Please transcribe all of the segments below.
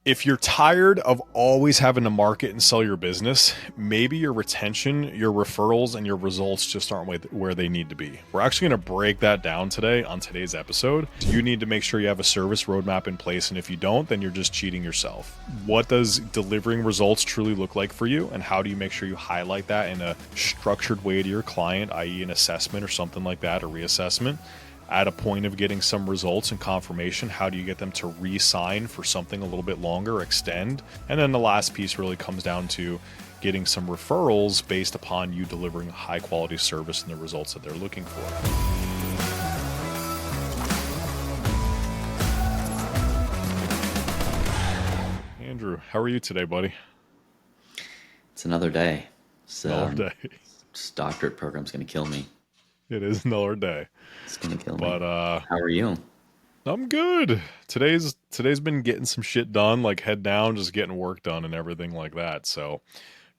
If you're tired of always having to market and sell your business, maybe your retention, your referrals, and your results just aren't where they need to be. We're actually going to break that down today on today's episode. You need to make sure you have a service roadmap in place, and if you don't, then you're just cheating yourself. What does delivering results truly look like for you, and how do you make sure you highlight that in a structured way to your client, i.e. an assessment or something like that, a reassessment? At a point of getting some results and confirmation, how do you get them to re-sign for something a little bit longer, extend? And then the last piece really comes down to getting some referrals based upon you delivering a high quality service and the results that they're looking for. Andrew, how are you today, buddy? It's another day. Another day. This doctorate program's gonna kill me. It is another day. It's gonna kill me. But How are you? I'm good. Today's been getting some shit done, like head down, just getting work done and everything like that. So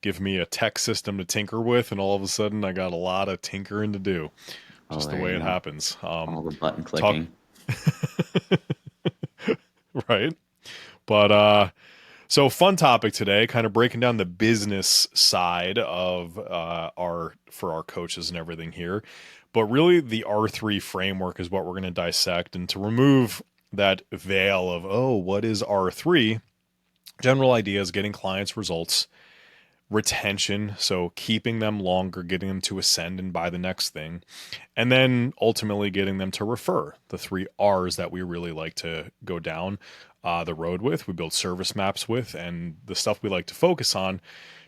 give me a tech system to tinker with, and all of a sudden I got a lot of tinkering to do. Oh, Just the there way you it go. happens. All the button Talk clicking. right, but so fun topic today, kind of breaking down the business side of our for our coaches and everything here. But really, the R3 framework is what we're going to dissect, and to remove that veil of what is R3? General idea is getting clients results, retention, so keeping them longer, getting them to ascend and buy the next thing, and then ultimately getting them to refer, the three R's that we really like to go down the road with, we build service maps with, and the stuff we like to focus on,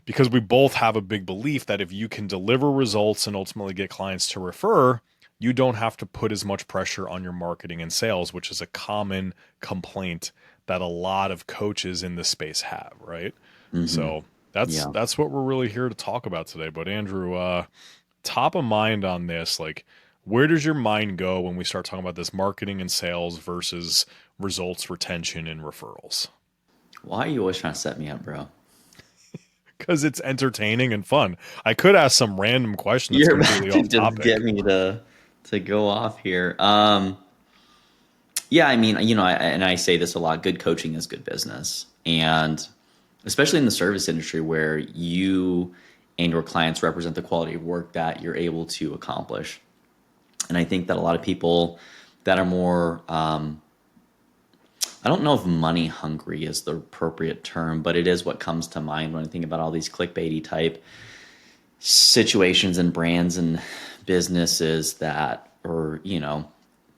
because we both have a big belief that if you can deliver results and ultimately get clients to refer, you don't have to put as much pressure on your marketing and sales, which is a common complaint that a lot of coaches in this space have, right? Mm-hmm. So that's Yeah. that's what we're really here to talk about today. But Andrew, top of mind on this, like where does your mind go when we start talking about this marketing and sales versus results, retention, and referrals? Why are you always trying to set me up, bro? Because it's entertaining and fun. I could ask some random question that's You're about completely to off just get topic. me to go off here. Yeah, I mean, and I say this a lot. Good coaching is good business, and especially in the service industry where you and your clients represent the quality of work that you're able to accomplish. And I think that a lot of people that are more, I don't know if money hungry is the appropriate term, but it is what comes to mind when I think about all these clickbaity type situations and brands and businesses that are,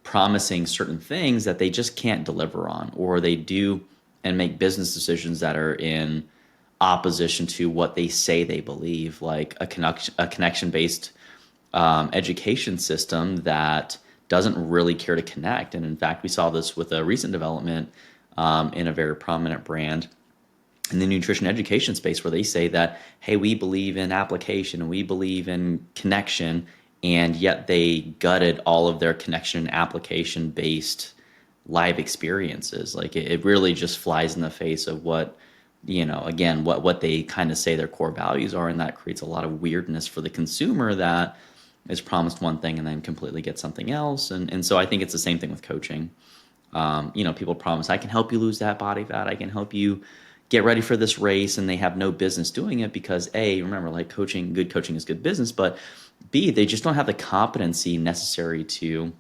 promising certain things that they just can't deliver on, or they do and make business decisions that are in opposition to what they say they believe, like a connection based education system that doesn't really care to connect. And in fact, we saw this with a recent development in a very prominent brand in the nutrition education space where they say that, hey, we believe in application and we believe in connection. And yet they gutted all of their connection and application based live experiences. Like it really just flies in the face of what, again, what they kind of say their core values are. And that creates a lot of weirdness for the consumer that is promised one thing and then completely gets something else. And so I think it's the same thing with coaching. People promise, I can help you lose that body fat. I can help you get ready for this race. And they have no business doing it because A, remember, like good coaching is good business, but B, they just don't have the competency necessary to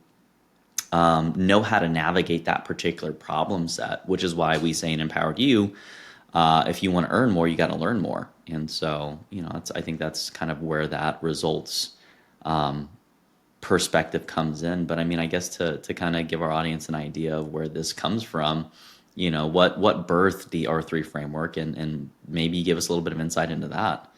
know how to navigate that particular problem set, which is why we say in Empowered You, if you want to earn more, you got to learn more. And so, I think that's kind of where that results perspective comes in. But I mean, I guess to kind of give our audience an idea of where this comes from, what birthed the R3 framework and maybe give us a little bit of insight into that.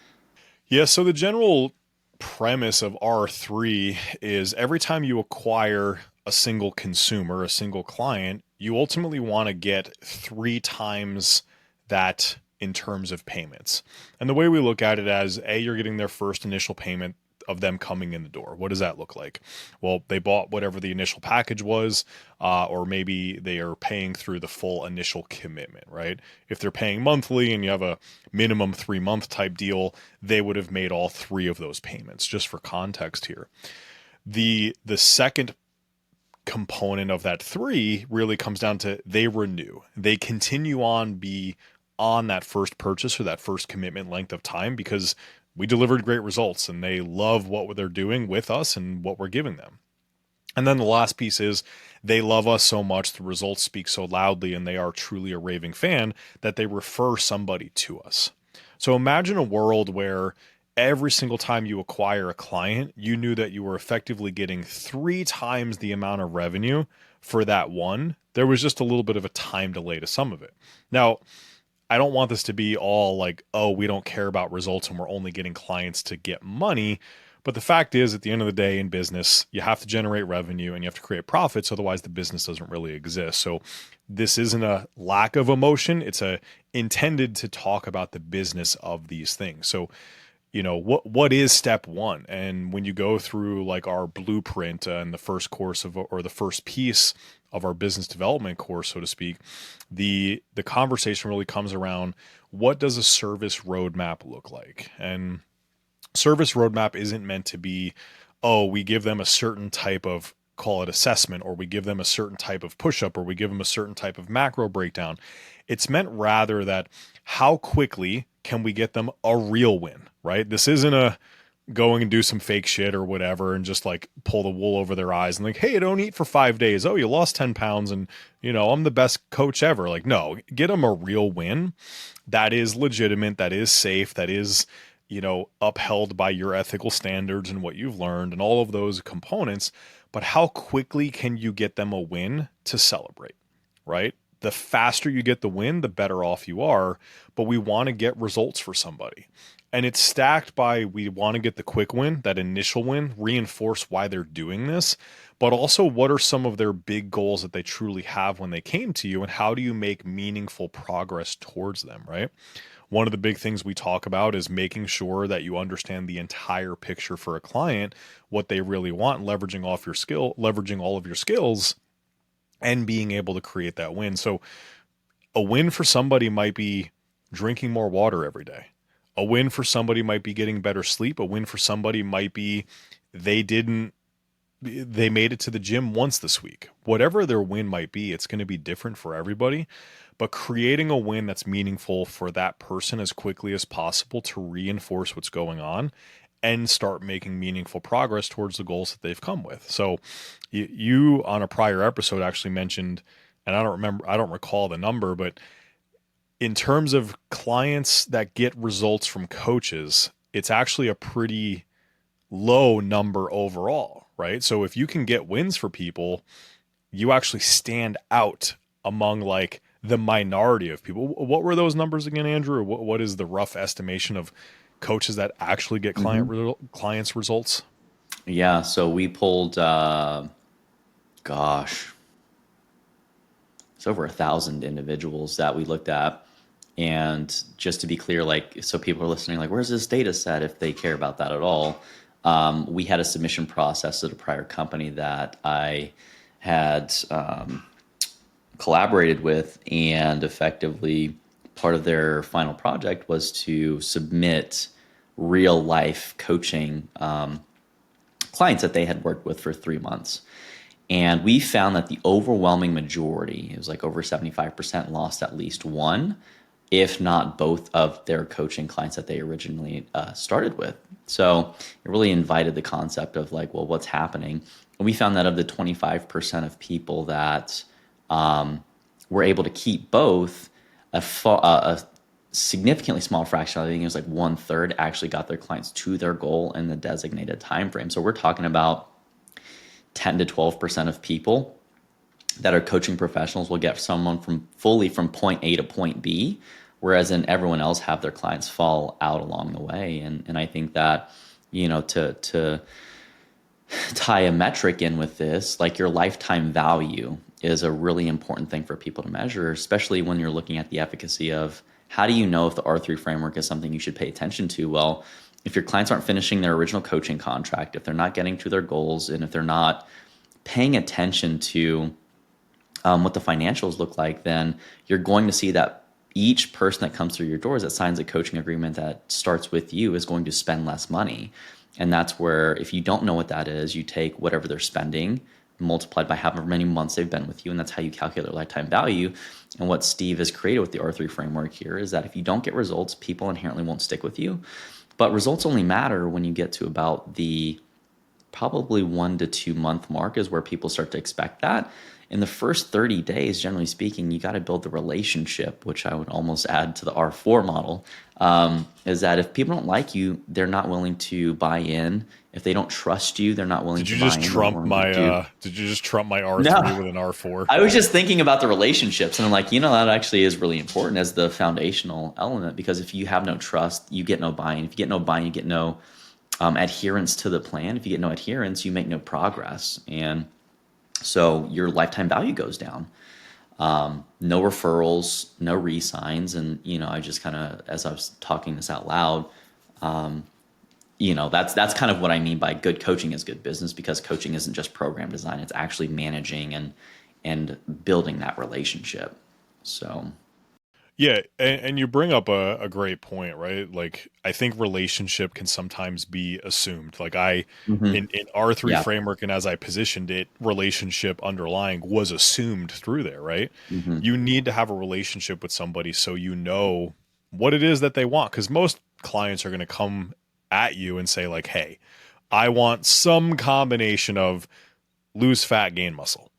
Yeah, so the general premise of R3 is every time you acquire a single consumer, a single client, you ultimately want to get three times that in terms of payments. And the way we look at it as you're getting their first initial payment of them coming in the door. What does that look like? Well, they bought whatever the initial package was, or maybe they are paying through the full initial commitment, right? If they're paying monthly and you have a minimum 3 month type deal, they would have made all three of those payments, just for context here. The second component of that three really comes down to they renew. They continue on be on that first purchase or that first commitment length of time because we delivered great results and they love what they're doing with us and what we're giving them. And then the last piece is they love us so much, the results speak so loudly, and they are truly a raving fan that they refer somebody to us. So imagine a world where every single time you acquire a client, you knew that you were effectively getting 3 times the amount of revenue for that one. There was just a little bit of a time delay to some of it. Now, I don't want this to be all like, oh, we don't care about results and we're only getting clients to get money. But the fact is, at the end of the day in business, you have to generate revenue and you have to create profits. Otherwise, the business doesn't really exist. So this isn't a lack of emotion. It's a intended to talk about the business of these things. So, what is step one? And when you go through like our blueprint and the first course of, or the first piece of our business development course, so to speak, the conversation really comes around what does a service roadmap look like? And service roadmap isn't meant to be, oh, we give them a certain type of, call it assessment, or we give them a certain type of push up, or we give them a certain type of macro breakdown. It's meant rather that how quickly can we get them a real win, right? This isn't a going and do some fake shit or whatever and just like pull the wool over their eyes and like, hey, don't eat for 5 days. Oh, you lost 10 pounds and, I'm the best coach ever. Like, no, get them a real win that is legitimate, that is safe, that is, upheld by your ethical standards and what you've learned and all of those components. But how quickly can you get them a win to celebrate, right? The faster you get the win, the better off you are. But we want to get results for somebody. And it's stacked by we want to get the quick win, that initial win, reinforce why they're doing this, but also what are some of their big goals that they truly have when they came to you and how do you make meaningful progress towards them, right? One of the big things we talk about is making sure that you understand the entire picture for a client, what they really want, leveraging all of your skills and being able to create that win. So a win for somebody might be drinking more water every day. A win for somebody might be getting better sleep. A win for somebody might be they didn't they made it to the gym once this week. Whatever their win might be, it's going to be different for everybody. But creating a win that's meaningful for that person as quickly as possible to reinforce what's going on and start making meaningful progress towards the goals that they've come with. So you on a prior episode actually mentioned, and I don't recall the number, but in terms of clients that get results from coaches, it's actually a pretty low number overall, right? So if you can get wins for people, you actually stand out among like the minority of people. What were those numbers again, Andrew? Or what is the rough estimation of coaches that actually get clients results? Yeah, so we pulled, gosh, it's over 1,000 individuals that we looked at. And just to be clear, like, so people are listening, like, where's this data set if they care about that at all? We had a submission process at a prior company that I had collaborated with, and effectively part of their final project was to submit real life coaching clients that they had worked with for 3 months. And we found that the overwhelming majority, it was like over 75%, lost at least one, if not both of their coaching clients that they originally started with. So it really invited the concept of like, well, what's happening? And we found that of the 25% of people that were able to keep both, a significantly small fraction, I think it was like 1/3, actually got their clients to their goal in the designated time frame. So we're talking about 10 to 12% of people that are coaching professionals will get someone from point A to point B, whereas then everyone else have their clients fall out along the way. And I think that, to tie a metric in with this, like your lifetime value is a really important thing for people to measure, especially when you're looking at the efficacy of how do you know if the R3 framework is something you should pay attention to? Well, if your clients aren't finishing their original coaching contract, if they're not getting to their goals, and if they're not paying attention to what the financials look like, then you're going to see that each person that comes through your doors that signs a coaching agreement that starts with you is going to spend less money. And that's where, if you don't know what that is, you take whatever they're spending multiplied by however many months they've been with you, and that's how you calculate their lifetime value. And what Steve has created with the R3 framework here is that if you don't get results, people inherently won't stick with you. But results only matter when you get to about the probably 1 to 2 month mark is where people start to expect that. In the first 30 days, generally speaking, you got to build the relationship, which I would almost add to the R4 model. Is that if people don't like you, they're not willing to buy in. If they don't trust you, they're not willing Did you to buy just in. They're not trump willing to my do. did you just trump my R3 No, with an R4? I was just thinking about the relationships, and I'm like, that actually is really important as the foundational element, because if you have no trust, you get no buy-in. If you get no buy-in, you get no adherence to the plan. If you get no adherence, you make no progress. And so your lifetime value goes down. No referrals, no re-signs. And, I just kind of, as I was talking this out loud, that's kind of what I mean by good coaching is good business, because coaching isn't just program design. It's actually managing and building that relationship. So, Yeah, and you bring up a great point, right? Like I think relationship can sometimes be assumed. Like mhm. in R3 Yeah. framework and as I positioned it, relationship underlying was assumed through there, right? Hmm. You need to have a relationship with somebody so you know what it is that they want, because most clients are going to come at you and say like, "Hey, I want some combination of lose fat, gain muscle."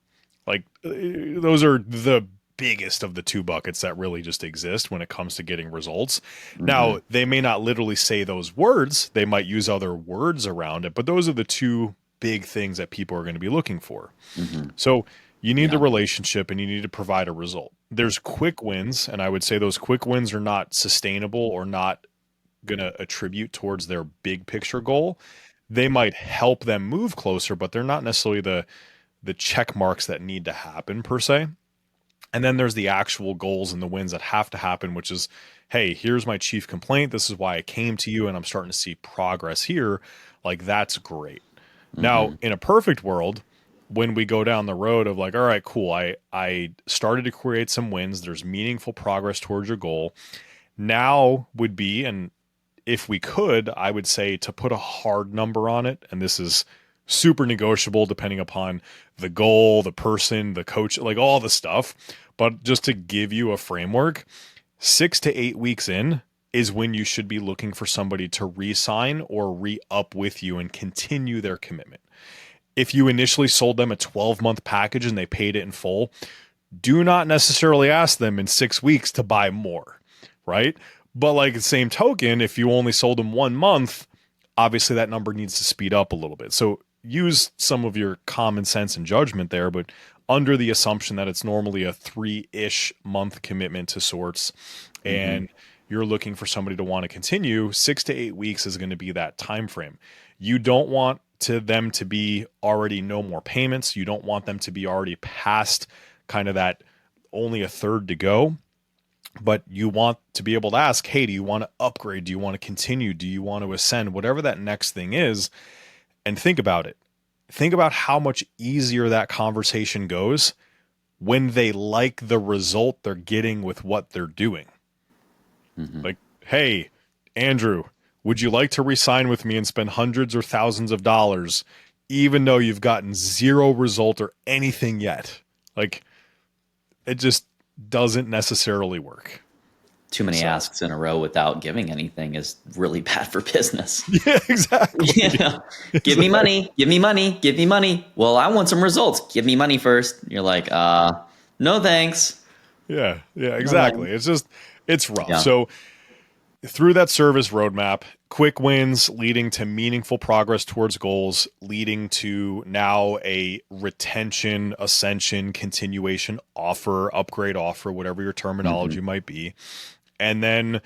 Like those are the biggest of the two buckets that really just exist when it comes to getting results. Hmm. Now, they may not literally say those words, they might use other words around it, but those are the two big things that people are going to be looking for. Hmm. So, you need the Yeah. relationship and you need to provide a result. There's quick wins, and I would say those quick wins are not sustainable or not going to attribute towards their big picture goal. They might help them move closer, but they're not necessarily the check marks that need to happen per se. And then there's the actual goals and the wins that have to happen, which is, hey, here's my chief complaint. This is why I came to you, and I'm starting to see progress here. Like, that's great. Now, Hmm. in a perfect world, when we go down the road of like, all right, cool, I started to create some wins, there's meaningful progress towards your goal. Now would be, and if we could, I would say to put a hard number on it, and this is super negotiable depending upon the goal, the person, the coach, like all the stuff. But just to give you a framework, 6 to 8 weeks in is when you should be looking for somebody to re-sign or re-up with you and continue their commitment. If you initially sold them a 12-month package and they paid it in full, do not necessarily ask them in 6 weeks to buy more, right? But like the same token, if you only sold them 1 month, obviously that number needs to speed up a little bit. So use some of your common sense and judgment there, but under the assumption that it's normally a 3-ish month commitment to sorts, Hmm. and you're looking for somebody to want to continue, 6 to 8 weeks is going to be that time frame. You don't want to them to be already no more payments. You don't want them to be already past kind of that only a third to go, but you want to be able to ask, hey, do you want to upgrade? Do you want to continue? Do you want to ascend? Whatever that next thing is, and think about it. Think about how much easier that conversation goes when they like the result they're getting with what they're doing. Hmm. Like, hey, Andrew, would you like to resign with me and spend hundreds or thousands of dollars, even though you've gotten zero result or anything yet? Like, it just doesn't necessarily work. Too many So, asks in a row without giving anything is really bad for business. yeah, exactly. Yeah. Give me Exactly. money, give me money, give me money. Well, I want some results. Give me money first. You're like, no thanks. Yeah, yeah, No exactly. thanks. It's rough. Yeah. So, through that service roadmap, quick wins leading to meaningful progress towards goals, leading to now a retention, ascension, continuation offer, upgrade offer, whatever your Hmm. terminology might be. And then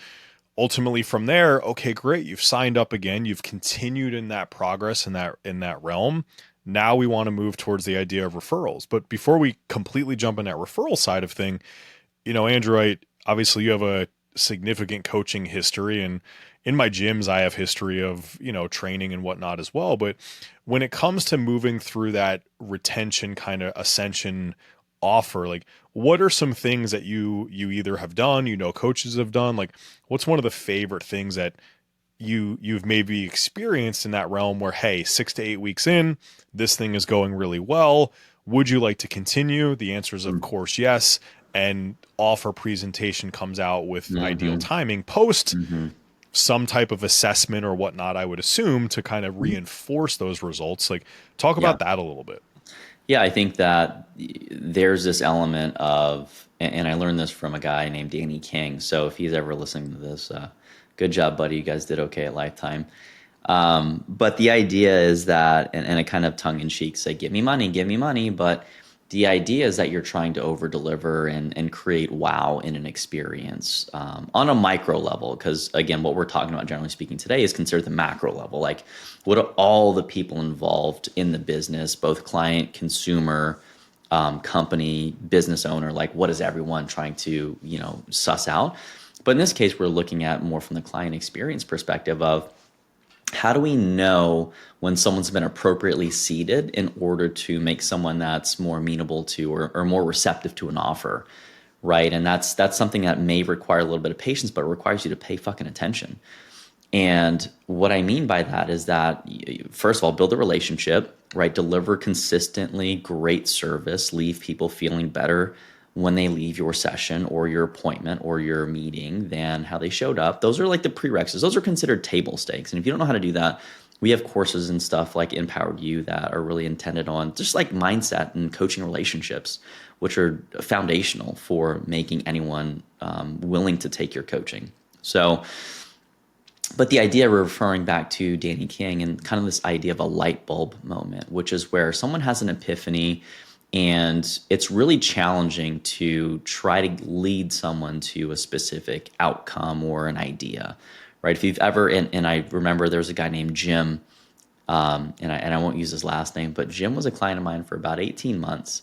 ultimately from there, okay, great, you've signed up again, you've continued in that progress in that realm. Now we want to move towards the idea of referrals. But before we completely jump in that referral side of thing, Andrew, obviously you have a significant coaching history, and in my gyms, I have history of, training and whatnot as well. But when it comes to moving through that retention kind of ascension offer, like what are some things that you either have done, coaches have done? Like what's one of the favorite things that you've maybe experienced in that realm where, hey, 6 to 8 weeks in, this thing is going really well. Would you like to continue? The answer is of course yes. And offer presentation comes out with ideal Mm-hmm. timing post Mm-hmm. some type of assessment or whatnot, I would assume, to kind of reinforce those results. Like, talk Yeah. about that a little bit. Yeah, I think that there's this element of, and I learned this from a guy named Danny King. So if he's ever listening to this, good job, buddy. You guys did okay at Lifetime. But the idea is that, and a kind of tongue in cheek, say, give me money. But the idea is that you're trying to over deliver and create wow in an experience on a micro level. Because again, what we're talking about, generally speaking, today is considered the macro level. Like, what are all the people involved in the business, both client, consumer, company, business owner? Like, what is everyone trying to, suss out? But in this case, we're looking at more from the client experience perspective of, how do we know when someone's been appropriately seated in order to make someone that's more amenable to or more receptive to an offer, right? And that's something that may require a little bit of patience, but it requires you to pay fucking attention. And what I mean by that is that, first of all, build a relationship, right? Deliver consistently great service, leave people feeling better when they leave your session or your appointment or your meeting than how they showed up. Those are like the prerequisites. Those are considered table stakes. And if you don't know how to do that, we have courses and stuff like Empowered You that are really intended on just like mindset and coaching relationships, which are foundational for making anyone willing to take your coaching. So, but the idea, we're referring back to Danny King and kind of this idea of a light bulb moment, which is where someone has an epiphany and it's really challenging to try to lead someone to a specific outcome or an idea, right? If you've ever, and I remember there was a guy named Jim, and I won't use his last name, but Jim was a client of mine for about 18 months.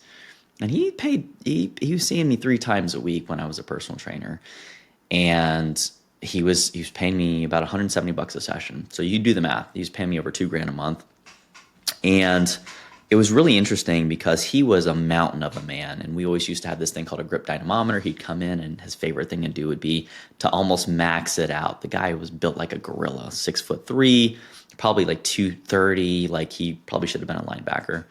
And he was seeing me 3 times a week when I was a personal trainer. And he was paying me about $170 a session. So you do the math. He was paying me over $2,000 a month. And it was really interesting because he was a mountain of a man. And we always used to have this thing called a grip dynamometer. He'd come in and his favorite thing to do would be to almost max it out. The guy was built like a gorilla, 6'3", probably like 230. Like, he probably should have been a linebacker.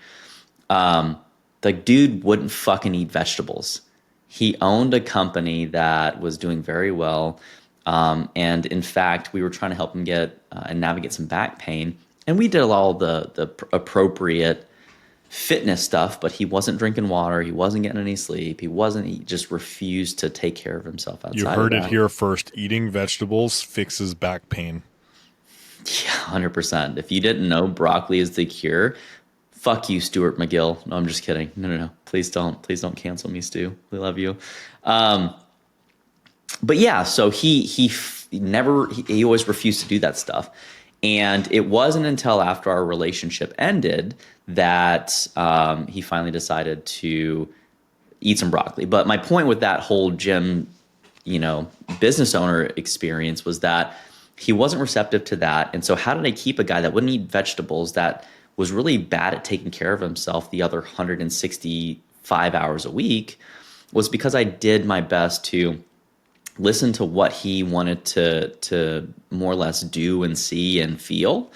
The dude wouldn't fucking eat vegetables. He owned a company that was doing very well. And in fact, we were trying to help him get and navigate some back pain. And we did all the appropriate fitness stuff, but he wasn't drinking water. He wasn't getting any sleep. He just refused to take care of himself You outside of heard it that. here first. Eating vegetables fixes back pain. Yeah, 100%. If you didn't know broccoli is the cure, fuck you, Stuart McGill. No, I'm just kidding. No. Please don't cancel me, Stu. We love you. But yeah, so he always refused to do that stuff. And it wasn't until after our relationship ended that he finally decided to eat some broccoli. But my point with that whole gym, business owner experience was that he wasn't receptive to that. And so how did I keep a guy that wouldn't eat vegetables, that was really bad at taking care of himself the other 165 hours a week? Was because I did my best to listen to what he wanted to more or less do and see and feel.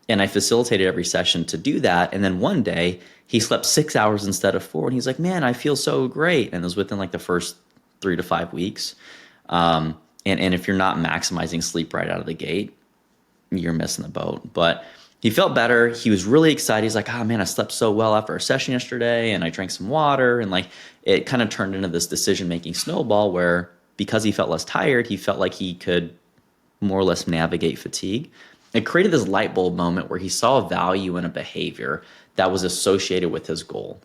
And I facilitated every session to do that. And then one day he slept 6 hours instead of 4. And he's like, man, I feel so great. And it was within like the first 3 to 5 weeks. And if you're not maximizing sleep right out of the gate, you're missing the boat. But he felt better. He was really excited. He's like, oh man, I slept so well after our session yesterday. And I drank some water. And like, it kind of turned into this decision-making snowball where, because he felt less tired, he felt like he could more or less navigate fatigue. It created this light bulb moment where he saw a value in a behavior that was associated with his goal.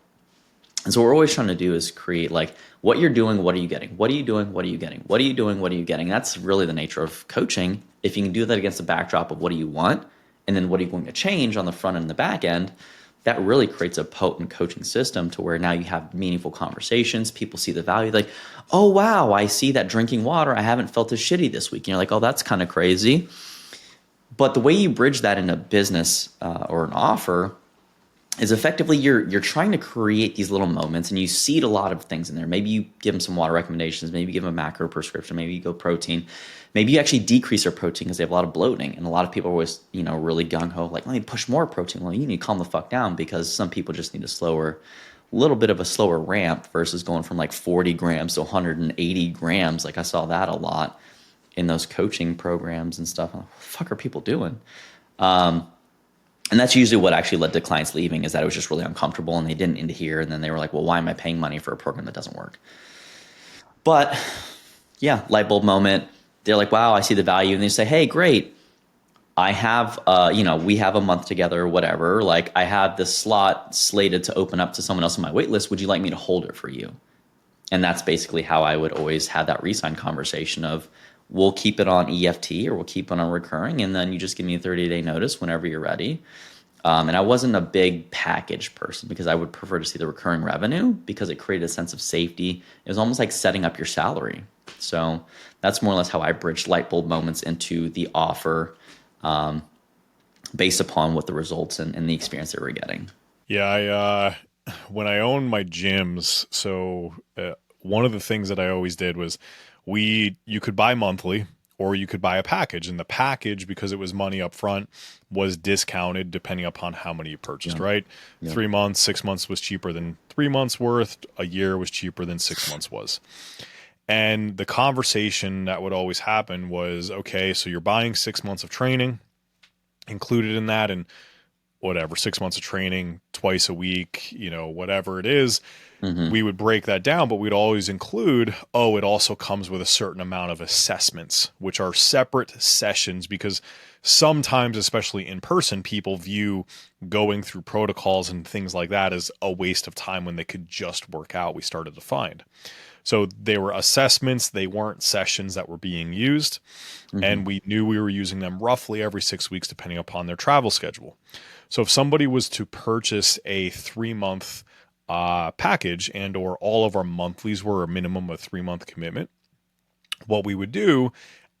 And so what we're always trying to do is create like, what you're doing, what are you getting? What are you doing? What are you getting? What are you doing? What are you getting? That's really the nature of coaching. If you can do that against the backdrop of what do you want, and then what are you going to change on the front and the back end, that really creates a potent coaching system to where now you have meaningful conversations. People see the value, like, oh, wow, I see that drinking water, I haven't felt as shitty this week. And you're like, oh, that's kind of crazy. But the way you bridge that in a business or an offer is effectively you're trying to create these little moments, and you seed a lot of things in there. Maybe you give them some water recommendations, maybe you give them a macro prescription, maybe you go protein, maybe you actually decrease their protein because they have a lot of bloating, and a lot of people are always really gung-ho like, let me push more protein. Well, you need to calm the fuck down, because some people just need a little bit of a slower ramp versus going from like 40 grams to 180 grams. Like I saw that a lot in those coaching programs and stuff. What the fuck are people doing? And that's usually what actually led to clients leaving, is that it was just really uncomfortable and they didn't adhere. And then they were like, well, why am I paying money for a program that doesn't work? But yeah, light bulb moment. They're like, wow, I see the value. And they say, hey, great. I have, we have a month together or whatever. Like, I have this slot slated to open up to someone else on my wait list. Would you like me to hold it for you? And that's basically how I would always have that re-sign conversation of, we'll keep it on EFT or we'll keep it on recurring. And then you just give me a 30-day notice whenever you're ready. And I wasn't a big package person, because I would prefer to see the recurring revenue, because it created a sense of safety. It was almost like setting up your salary. So that's more or less how I bridged light bulb moments into the offer, based upon what the results and the experience they were getting. Yeah, when I owned my gyms, so one of the things that I always did was you could buy monthly or you could buy a package, and the package, because it was money up front, was discounted depending upon how many you purchased, Yeah. right? Yeah. 3 months, 6 months was cheaper than 3 months worth, a year was cheaper than 6 months was. And the conversation that would always happen was, okay, so you're buying 6 months of training included in that, and whatever, 6 months of training twice a week, whatever it is, Mm-hmm. we would break that down, but we'd always include, oh, it also comes with a certain amount of assessments, which are separate sessions, because sometimes, especially in person, people view going through protocols and things like that as a waste of time when they could just work out, we started to find. So they were assessments, they weren't sessions that were being used. Mm-hmm. And we knew we were using them roughly every 6 weeks, depending upon their travel schedule. So if somebody was to purchase a 3 month package, and or all of our monthlies were a minimum of 3 month commitment, what we would do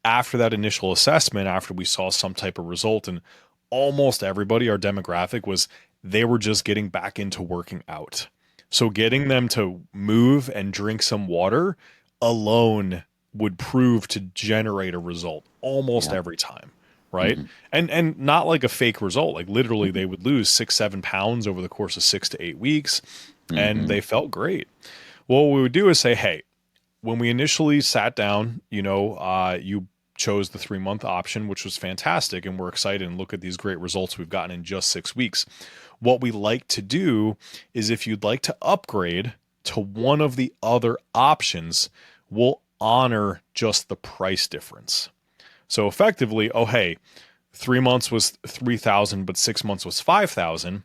after that initial assessment, after we saw some type of result, and almost everybody, our demographic was, they were just getting back into working out. So getting them to move and drink some water alone would prove to generate a result almost Yeah. every time, right? Mm-hmm. And not like a fake result. Like literally they would lose 6-7 pounds over the course of 6 to 8 weeks, and Mm-hmm. they felt great. Well, what we would do is say, hey, when we initially sat down, you chose the 3 month option, which was fantastic, and we're excited and look at these great results we've gotten in just 6 weeks. What we like to do is, if you'd like to upgrade to one of the other options, we'll honor just the price difference. So effectively, oh hey, 3 months was 3,000, but 6 months was 5,000.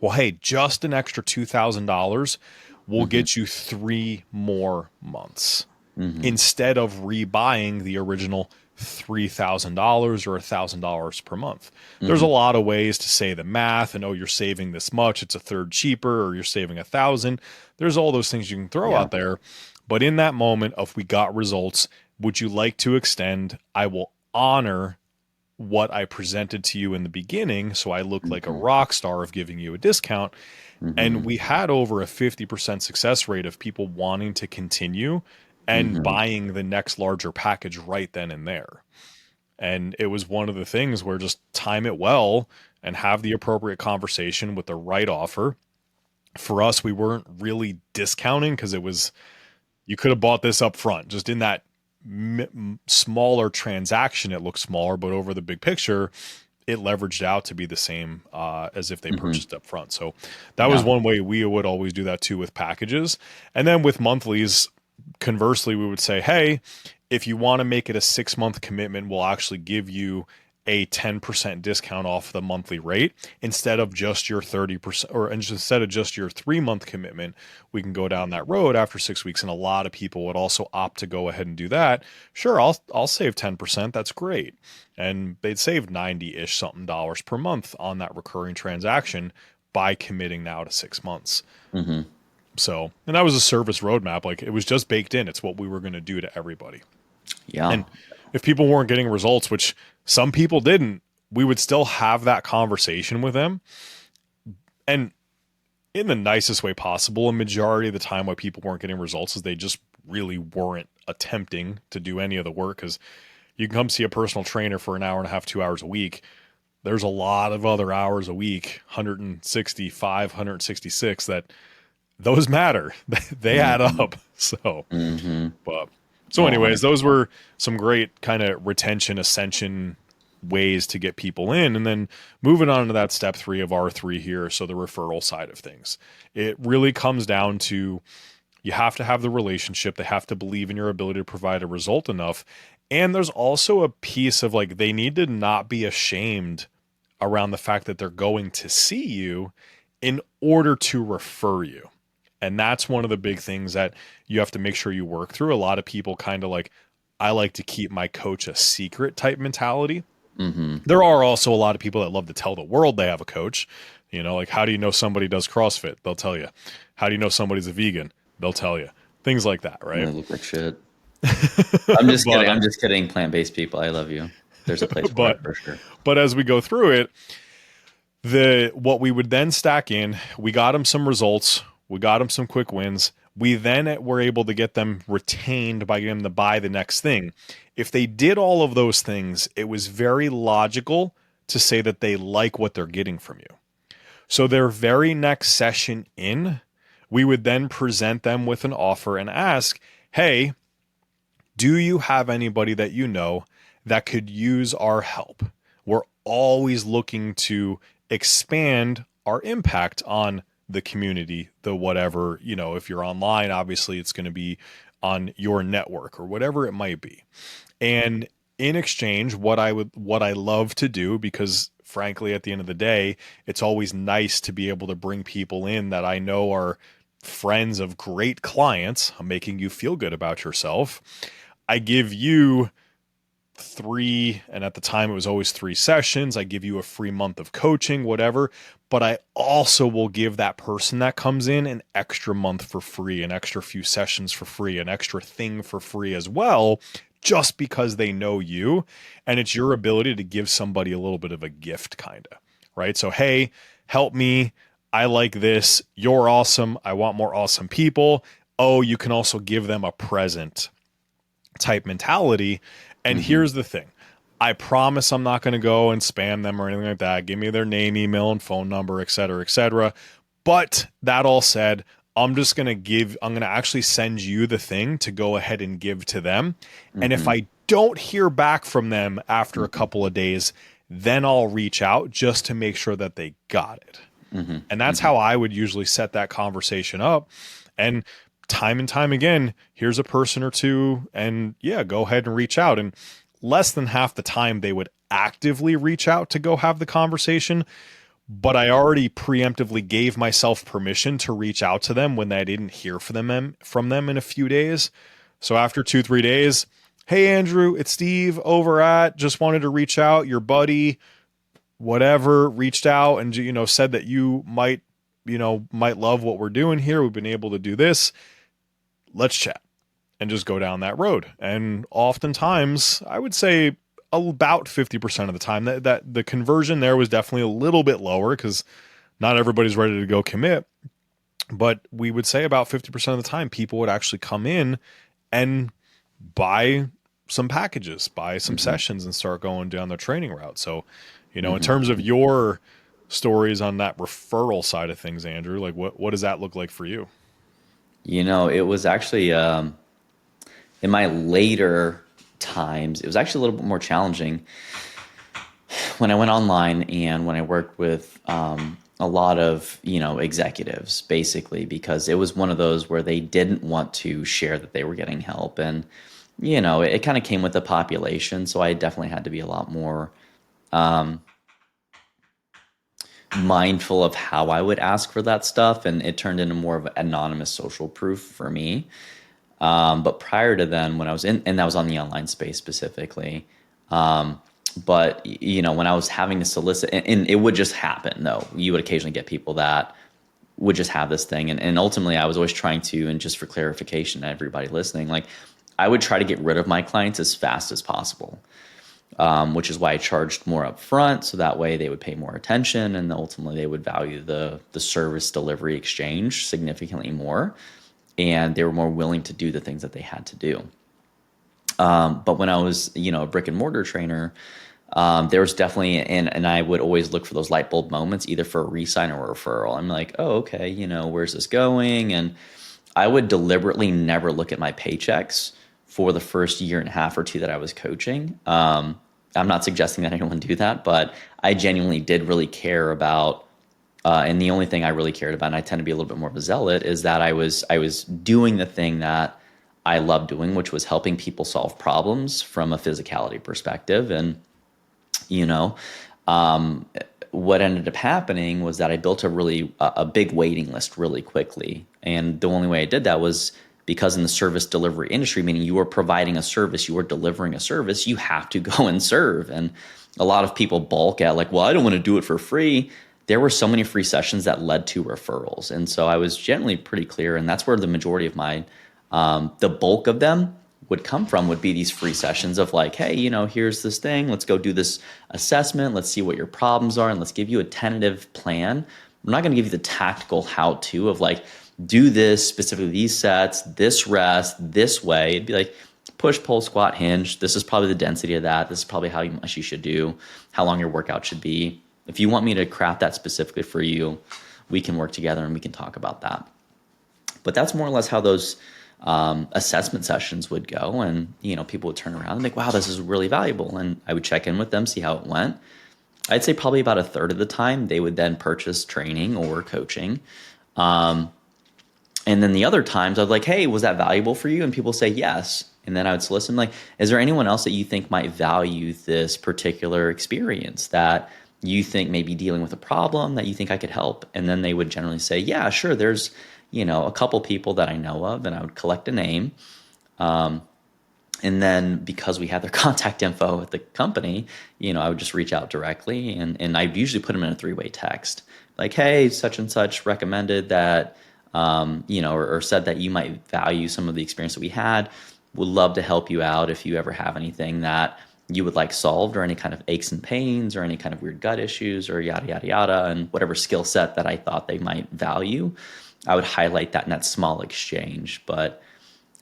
Well, hey, just an extra $2,000 will Mm-hmm. get you 3 more months Mm-hmm. instead of rebuying the original $3,000 or $1,000 per month. There's a Mm-hmm. lot of ways to say the math, and oh, you're saving this much, it's a third cheaper, or you're saving 1,000. There's all those things you can throw Yeah. out there. But in that moment of, we got results, would you like to extend? I will honor what I presented to you in the beginning, so I look like a Mm-hmm. rock star of giving you a discount. And Mm-hmm. we had over a 50% success rate of people wanting to continue and Mm-hmm. buying the next larger package right then and there. And it was one of the things where, just time it well and have the appropriate conversation with the right offer. For us, we weren't really discounting, because it was, you could have bought this up front. Just in that smaller transaction, it looks smaller, but over the big picture, it leveraged out to be the same as if they Mm-hmm. purchased up front. So that was Yeah. one way we would always do that too with packages. And then with monthlies, conversely, we would say, hey, if you want to make it a 6 month commitment, we'll actually give you a 10% discount off the monthly rate instead of just your 30%, or instead of just your 3 month commitment. We can go down that road after 6 weeks. And a lot of people would also opt to go ahead and do that. Sure, I'll save 10%. That's great. And they'd save 90-ish something dollars per month on that recurring transaction by committing now to 6 months. Mm-hmm. So, and that was a service roadmap. Like, it was just baked in. It's what we were going to do to everybody. Yeah. And if people weren't getting results, which some people didn't, we would still have that conversation with them. And in the nicest way possible, a majority of the time why people weren't getting results is they just really weren't attempting to do any of the work. Because you can come see a personal trainer for an hour and a half, 2 hours a week. There's a lot of other hours a week, 165, 166, that those matter. They add Mm-hmm. up. So, Mm-hmm. but so Oh, anyways, those 100%. were some great kind of retention ascension ways to get people in. And then moving on to that step three of R3 here. So the referral side of things, it really comes down to you have to have the relationship. They have to believe in your ability to provide a result enough. And there's also a piece of like, they need to not be ashamed around the fact that they're going to see you in order to refer you. And that's one of the big things that you have to make sure you work through. A lot of people kind of like, I like to keep my coach a secret type mentality. Mm-hmm. There are also a lot of people that love to tell the world they have a coach. You know, like, how do you know somebody does CrossFit? They'll tell you. How do you know somebody's a vegan? They'll tell you. Things like that, They right? look like shit. I'm just but kidding. I'm just kidding. Plant-based people, I love you. There's a place for but it for sure. but as we go through it, the what we would then stack in, we got them some results, we got them some quick wins. We then were able to get them retained by getting them to buy the next thing. If they did all of those things, it was very logical to say that they like what they're getting from you. So their very next session in, we would then present them with an offer and ask, hey, do you have anybody that you know that could use our help? We're always looking to expand our impact on the community, the whatever, if you're online, obviously it's going to be on your network or whatever it might be. And in exchange, what I love to do, because frankly, at the end of the day, it's always nice to be able to bring people in that I know are friends of great clients. I'm making you feel good about yourself. I give you three, and at the time it was always 3 sessions. I give you a free month of coaching, whatever. But I also will give that person that comes in an extra month for free, an extra few sessions for free, an extra thing for free as well, just because they know you. And it's your ability to give somebody a little bit of a gift, kind of, right? So, hey, help me. I like this. You're awesome. I want more awesome people. Oh, you can also give them a present type mentality. And Mm-hmm. here's the thing. I promise I'm not going to go and spam them or anything like that. Give me their name, email, and phone number, et cetera, et cetera. But that all said, I'm going to actually send you the thing to go ahead and give to them. And if Mm-hmm. I don't hear back from them after a Mm-hmm. couple of days, then I'll reach out just to make sure that they got it. Mm-hmm. And that's Mm-hmm. how I would usually set that conversation up. And time again, here's a person or two, and yeah, go ahead and reach out. And less than half the time they would actively reach out to go have the conversation. But I already preemptively gave myself permission to reach out to them when I didn't hear from them in a few days. So after 2, 3 days, hey Andrew, it's Steve over at just wanted to reach out. Your buddy whatever reached out and said that you might love what we're doing here. We've been able to do this. Let's chat and just go down that road. And oftentimes, I would say about 50% of the time that the conversion there was definitely a little bit lower because not everybody's ready to go commit. But we would say about 50% of the time, people would actually come in and buy some packages, buy some Mm-hmm. sessions, and start going down their training route. So, in Mm-hmm. terms of your stories on that referral side of things, Andrew, like what does that look like for you? It was actually in my later times, it was actually a little bit more challenging when I went online and when I worked with a lot of, executives basically, because it was one of those where they didn't want to share that they were getting help. And, it kind of came with the population. So I definitely had to be a lot more mindful of how I would ask for that stuff. And it turned into more of an anonymous social proof for me. But prior to then, when I was in, and that was on the online space specifically, but when I was having to solicit, and it would just happen though, you would occasionally get people that would just have this thing. And ultimately I was always trying to, and just for clarification to everybody listening, like I would try to get rid of my clients as fast as possible. which is why I charged more up front. So that way they would pay more attention and ultimately they would value the service delivery exchange significantly more. And they were more willing to do the things that they had to do. But when I was, a brick and mortar trainer, there was definitely, and I would always look for those light bulb moments, either for a re-sign or a referral. I'm like, oh, okay, where's this going? And I would deliberately never look at my paychecks for the first year and a half or two that I was coaching. I'm not suggesting that anyone do that, but I genuinely did really care about, and the only thing I really cared about, and I tend to be a little bit more of a zealot, is that I was doing the thing that I love doing, which was helping people solve problems from a physicality perspective. And you know, um, what ended up happening was that I built a big waiting list really quickly, and the only way I did that was because in the service delivery industry, meaning you are providing a service, you are delivering a service, you have to go and serve. And a lot of people balk at like, well, I don't want to do it for free. There were so many free sessions that led to referrals, and so I was generally pretty clear, and that's where the majority of the bulk of them would come from would be these free sessions of like, hey, here's this thing. Let's go do this assessment. Let's see what your problems are. And let's give you a tentative plan. I'm not going to give you the tactical how to of like, do this specifically, these sets, this rest, this way. It'd be like push, pull, squat, hinge. This is probably the density of that. This is probably how much you should do, how long your workout should be. If you want me to craft that specifically for you, we can work together and we can talk about that. But that's more or less how those assessment sessions would go, and people would turn around and think, wow, this is really valuable, and I would check in with them, see how it went. I'd say probably about a third of the time they would then purchase training or coaching, and then the other times I'd like, hey, was that valuable for you? And people say yes, and then I would solicit like, is there anyone else that you think might value this particular experience, that you think may be dealing with a problem that you think I could help? And then they would generally say, yeah, sure, there's a couple people that I know of, and I would collect a name. And then because we had their contact info at the company, I would just reach out directly, and I'd usually put them in a three-way text. Like, hey, such and such recommended that, or said that you might value some of the experience that we had. Would love to help you out if you ever have anything that you would like solved, or any kind of aches and pains, or any kind of weird gut issues, or yada, yada, yada, and whatever skill set that I thought they might value. I would highlight that in that small exchange, but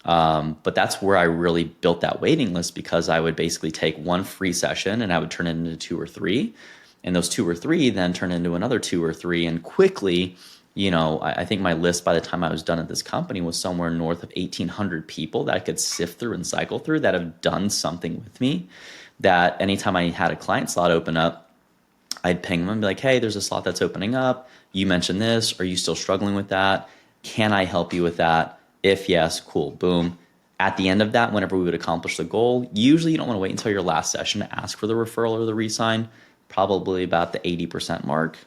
that's where I really built that waiting list, because I would basically take one free session and I would turn it into two or three, and those two or three then turn into another two or three, and quickly, I think my list by the time I was done at this company was somewhere north of 1,800 people that I could sift through and cycle through that have done something with me. That anytime I had a client slot open up, I'd ping them and be like, hey, there's a slot that's opening up. You mentioned this. Are you still struggling with that? Can I help you with that? If yes, cool, boom. At the end of that, whenever we would accomplish the goal, usually you don't want to wait until your last session to ask for the referral or the re-sign. Probably about the 80% mark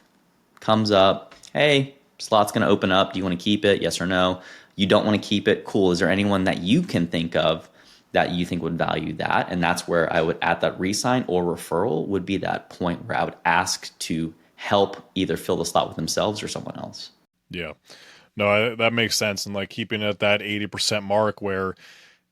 comes up. Hey, slot's going to open up. Do you want to keep it? Yes or no? You don't want to keep it? Cool. Is there anyone that you can think of that you think would value that? And that's where I would, at that re-sign or referral, would be that point where I would ask to help either fill the slot with themselves or someone else. Yeah. No, that makes sense. And like keeping it at that 80% mark where,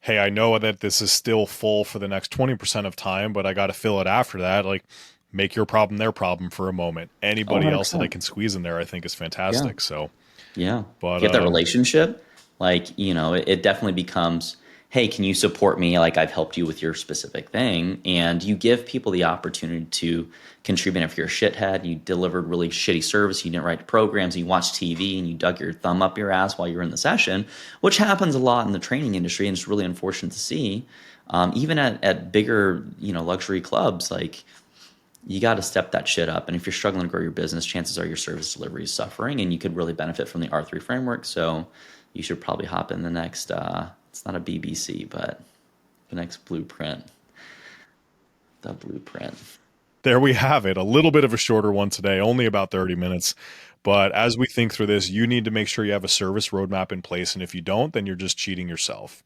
hey, I know that this is still full for the next 20% of time, but I got to fill it after that. Like, make your problem their problem for a moment. Oh, Anybody else that I 100%. can squeeze in there, I think is Yeah. fantastic. So, Yeah. but Get that relationship. Like, it definitely becomes, hey, can you support me? Like, I've helped you with your specific thing. And you give people the opportunity to contribute. If you're a shithead, you delivered really shitty service, you didn't write programs, you watched TV and you dug your thumb up your ass while you were in the session, which happens a lot in the training industry. And it's really unfortunate to see. Even at bigger, luxury clubs, like, you got to step that shit up. And if you're struggling to grow your business, chances are your service delivery is suffering, and you could really benefit from the R3 framework. So you should probably hop in the next, it's not a BBC, but the next blueprint, the blueprint. there we have it. A little bit of a shorter one today, only about 30 minutes. But as we think through this, you need to make sure you have a service roadmap in place. And if you don't, then you're just cheating yourself.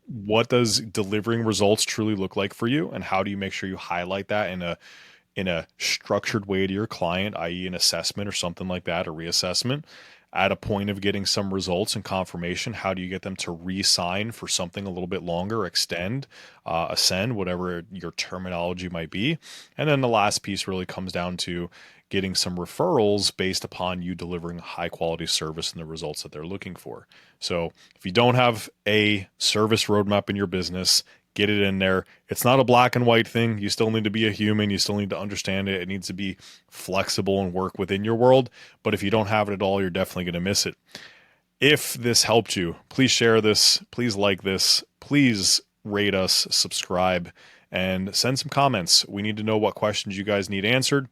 What does delivering results truly look like for you? And how do you make sure you highlight that in a structured way to your client, i.e. an assessment or something like that, a reassessment? at a point of getting some results and confirmation, how do you get them to re-sign for something a little bit longer, extend, ascend, whatever your terminology might be. And then the last piece really comes down to getting some referrals based upon you delivering high quality service and the results that they're looking for. So if you don't have a service roadmap in your business, get it in there. It's not a black and white thing. You still need to be a human. You still need to understand it. It needs to be flexible and work within your world. But if you don't have it at all, you're definitely going to miss it. If this helped you, please share this. Please like this. Please rate us, subscribe, and send some comments. We need to know what questions you guys need answered.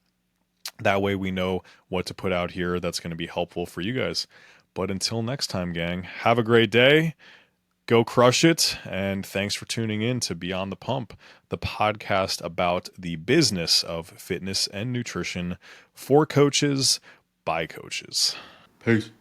That way we know what to put out here that's going to be helpful for you guys. But until next time, gang, have a great day. Go crush it. And thanks for tuning in to Beyond the Pump, the podcast about the business of fitness and nutrition for coaches by coaches. Peace.